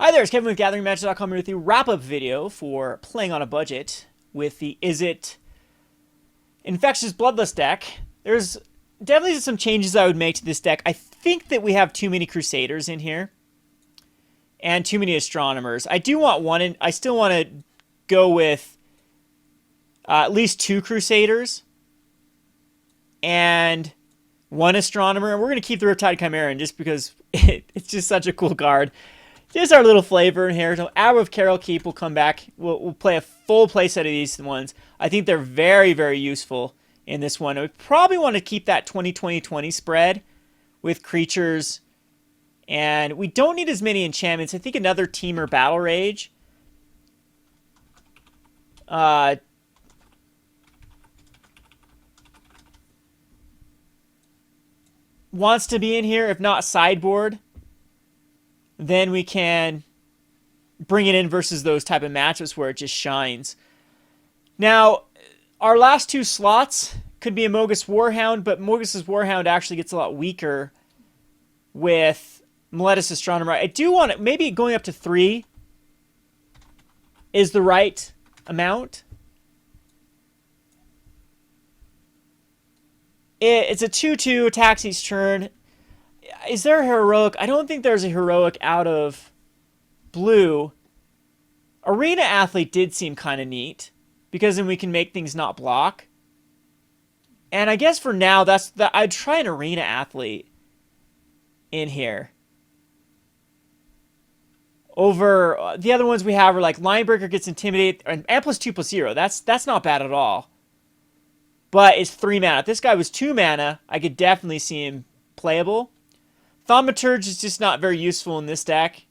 Hi there, it's Kevin with GatheringMagic.com here with the wrap-up video for playing on a budget with the Izzet Infectious Bloodlust deck. There's definitely some changes I would make to this deck. I think that we have too many Crusaders in here and too many Astronomers. I do want one, and I still want to go with at least 2 Crusaders and 1 Astronomer. And we're going to keep the Riptide Chimera in just because it's just such a cool card. Just our little flavor in here. So Abbot of Keral Keep will come back. We'll play a full playset of these ones. I think they're very, very useful in this one. We probably want to keep that 20-20-20 spread with creatures. And we don't need as many enchantments. I think another Temur Battle Rage. Wants to be in here, if not Sideboard. Then we can bring it in versus those type of matchups where it just shines. Now, our last 2 slots could be a Magis Warhound, but Magis' Warhound actually gets a lot weaker with Meletis Astronomer. I do want it, maybe going up to 3 is the right amount. It's a 2/2, attacks each turn. Is there a heroic? I don't think there's a heroic out of blue. Arena Athlete did seem kind of neat because then we can make things not block. And I guess for now, I'd try an Arena Athlete in here. Over the other ones we have are like Linebreaker gets Intimidate and +2/+0. That's not bad at all. But it's 3 mana. If this guy was 2 mana, I could definitely see him playable. Thaumaturge is just not very useful in this deck.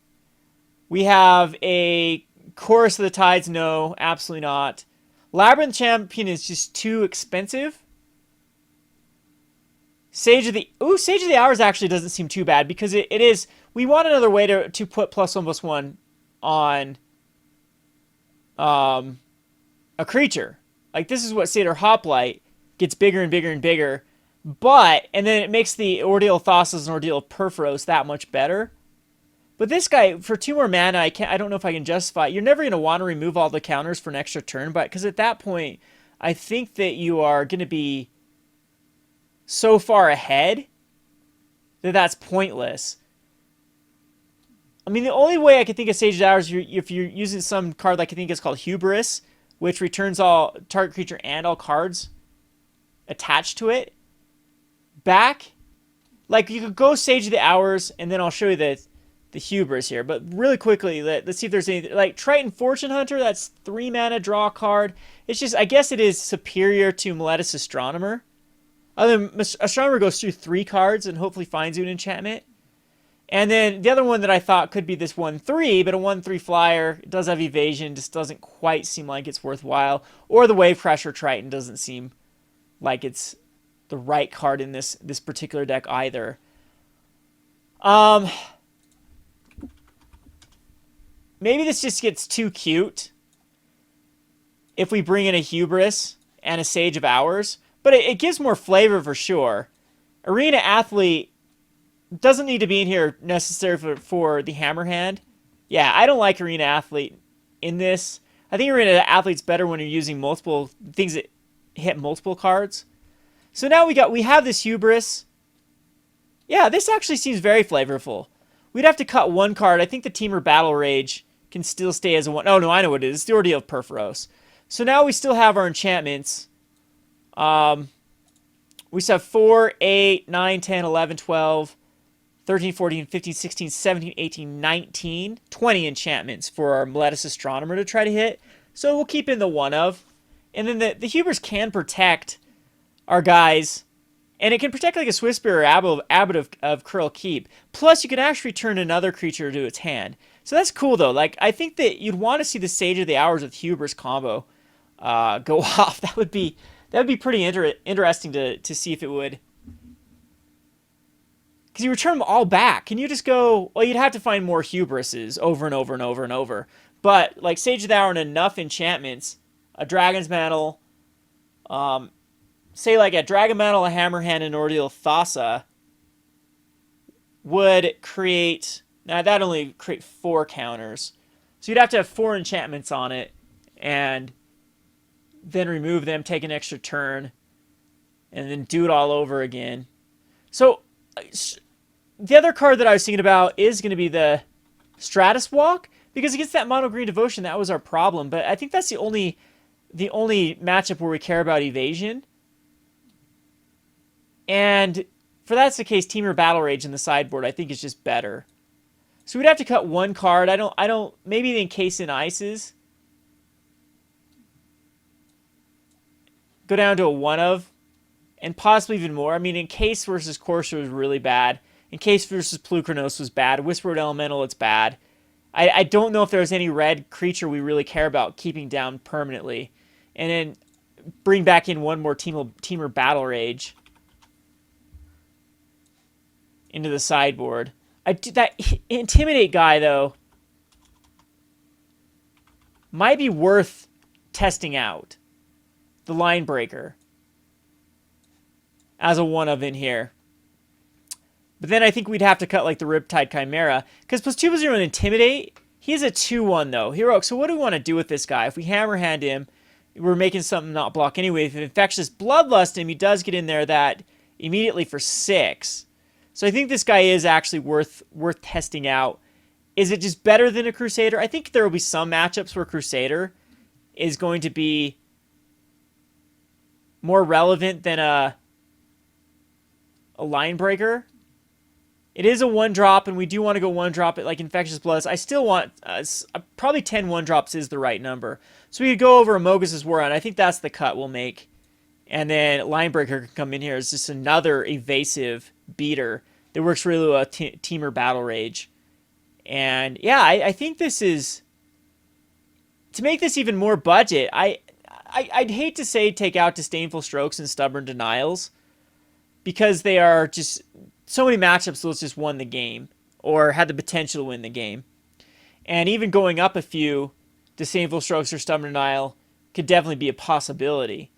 We have a Chorus of the Tides. No, absolutely not. Labyrinth Champion is just too expensive. Sage of the Hours actually doesn't seem too bad because it is. We want another way to put +1/+1 on a creature. Like this is what Satyr Hoplite gets bigger and bigger and bigger. But, and then it makes the Ordeal of Thassa and Ordeal of Purphoros that much better. But this guy, for 2 more mana, I don't know if I can justify it. You're never going to want to remove all the counters for an extra turn, but because at that point, I think that you are going to be so far ahead that that's pointless. I mean, the only way I can think of Sage of Hours is if you're using some card like I think it's called Hubris, which returns all target creature and all cards attached to it back. Like you could go Sage of the Hours, and then I'll show you the Hubris here. But really quickly, let's see if there's anything like Triton Fortune Hunter. That's 3 mana, draw a card. It's just, I guess it is superior to Meletis Astronomer. Other than Astronomer goes through 3 cards and hopefully finds you an enchantment. And then the other one that I thought could be this 1/3, but a 1/3 flyer. It does have evasion, just doesn't quite seem like it's worthwhile. Or the Wave Crusher Triton doesn't seem like it's the right card in this particular deck either. Maybe this just gets too cute if we bring in a Hubris and a Sage of Hours, but it gives more flavor for sure. Arena Athlete doesn't need to be in here necessarily for the Hammerhand. Yeah, I don't like Arena Athlete in this. I think Arena Athlete's better when you're using multiple things that hit multiple cards. So now we have this Hubris. Yeah, this actually seems very flavorful. We'd have to cut 1 card. I think the Temur Battle Rage can still stay as a 1. Oh, no, I know what it is. It's the Ordeal of Purphoros. So now we still have our enchantments. We still have 4, 8, 9, 10, 11, 12, 13, 14, 15, 16, 17, 18, 19, 20 enchantments for our Meletis Astronomer to try to hit. So we'll keep in the 1 of. And then the Hubris can protect our guys, and it can protect like a Swiftspear or Abbot of Keral Keep. Plus, you can actually return another creature to its hand. So that's cool, though. Like, I think that you'd want to see the Sage of the Hours with Hubris combo go off. That would be pretty interesting to see if it would. Because you return them all back. Can you just go... Well, you'd have to find more Hubrises over and over and over and over. But, like, Sage of the Hour and enough enchantments, a Dragon's Mantle, say like a Dragon Mantle, a Hammerhand, and Ordeal of Thassa would create Now, that only create 4 counters. So you'd have to have 4 enchantments on it, and then remove them, take an extra turn, and then do it all over again. So the other card that I was thinking about is going to be the Stratus Walk, because against that mono green devotion, that was our problem. But I think that's the only matchup where we care about evasion. And for that's the case, Temur Battle Rage in the sideboard I think is just better. So we'd have to cut 1 card. I don't maybe the Encase in Ices. Go down to a 1 of, and possibly even more. I mean, Encase versus Courser was really bad. Encase versus Plukranos was bad. Whispered Elemental, it's bad. I don't know if there's any red creature we really care about keeping down permanently. And then bring back in 1 more Temur Battle Rage into the sideboard. That Intimidate guy, though, might be worth testing out. The Line Breaker as a 1 of in here. But then I think we'd have to cut like the Riptide Chimera, because +2/+0 and Intimidate, he is a 2/1 though. Heroic. So what do we want to do with this guy? If we Hammerhand him, we're making something not block anyway. If Infectious Bloodlust him, he does get in there that immediately for 6. So I think this guy is actually worth testing out. Is it just better than a Crusader? I think there will be some matchups where Crusader is going to be more relevant than a Line Breaker. It is a 1-drop, and we do want to go 1-drop it like Infectious Bloodlust. I still want, probably 10 1-drops is the right number. So we could go over a Mogus' Warhound. I think that's the cut we'll make. And then Linebreaker can come in here as just another evasive beater that works really well with Temur Battle Rage. And yeah, I think this is, to make this even more budget, I'd hate to say take out Disdainful Strokes and Stubborn Denials, because they are just so many matchups that just won the game or had the potential to win the game. And even going up a few, Disdainful Strokes or Stubborn Denial could definitely be a possibility.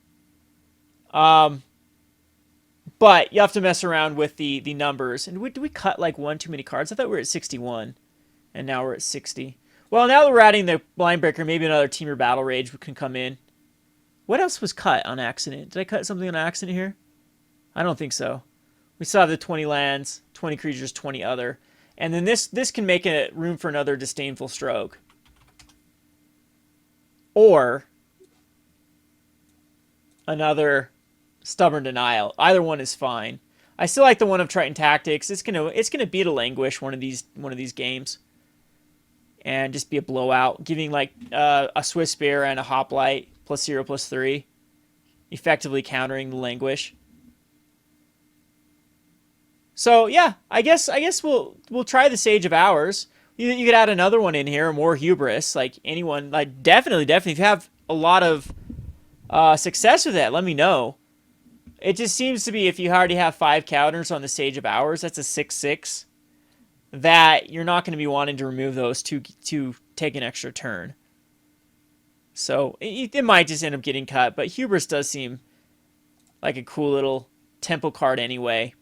But you have to mess around with the numbers. And do we cut like 1 too many cards? I thought we were at 61, and now we're at 60. Well, now that we're adding the Blind Breaker, maybe another Temur Battle Rage can come in. What else was cut on accident? Did I cut something on accident here? I don't think so. We still have the 20 lands, 20 creatures, 20 other. And then this can make a room for another Disdainful Stroke. Or another Stubborn Denial. Either one is fine. I still like the one of Triton Tactics. It's gonna beat a Languish one of these games. And just be a blowout. Giving like a Swiftspear and a Hoplite +0/+3. Effectively countering the Languish. So yeah, I guess we'll try the Sage of Hours. You could add another one in here, more Hubris. Like anyone, like definitely. If you have a lot of success with that, let me know. It just seems to be if you already have 5 counters on the Sage of Hours, that's a 6/6. That you're not going to be wanting to remove those to take an extra turn. So it might just end up getting cut, but Hubris does seem like a cool little tempo card anyway.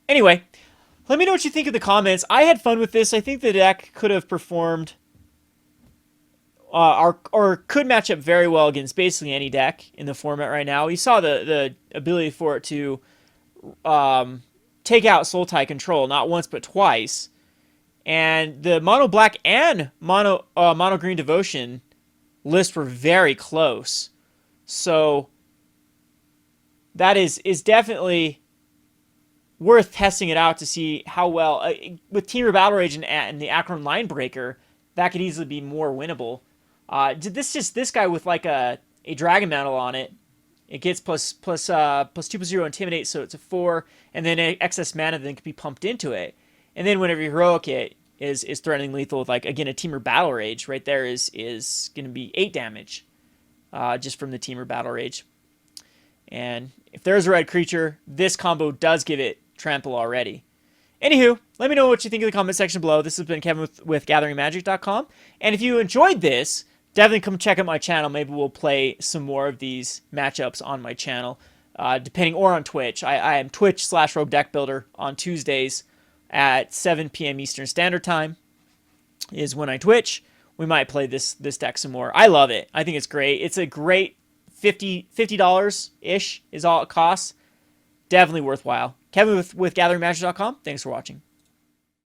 Anyway, let me know what you think in the comments. I had fun with this. I think the deck could have performed or could match up very well against basically any deck in the format right now. You saw the ability for it to take out Sultai Control, not once but twice. And the Mono Black and Mono Green Devotion lists were very close. So that is definitely worth testing it out to see how well with Temur Battle Rage and the Akroan Linebreaker, that could easily be more winnable. This guy with like a Dragon Mantle on it, it gets +2/+0 Intimidate, so it's a 4, and then excess mana then can be pumped into it. And then whenever Heroic it is threatening lethal with, like, again, a Temur Battle Rage right there is going to be 8 damage just from the Temur Battle Rage. And if there's a red creature, this combo does give it trample already. Anywho, let me know what you think in the comment section below. This has been Kevin with GatheringMagic.com. And if you enjoyed this, definitely come check out my channel. Maybe we'll play some more of these matchups on my channel, or on Twitch. I am Twitch/Rogue Deck Builder on Tuesdays at 7 p.m. Eastern Standard Time is when I Twitch. We might play this deck some more. I love it. I think it's great. It's a great $50-ish is all it costs. Definitely worthwhile. Kevin with GatheringMagic.com. Thanks for watching.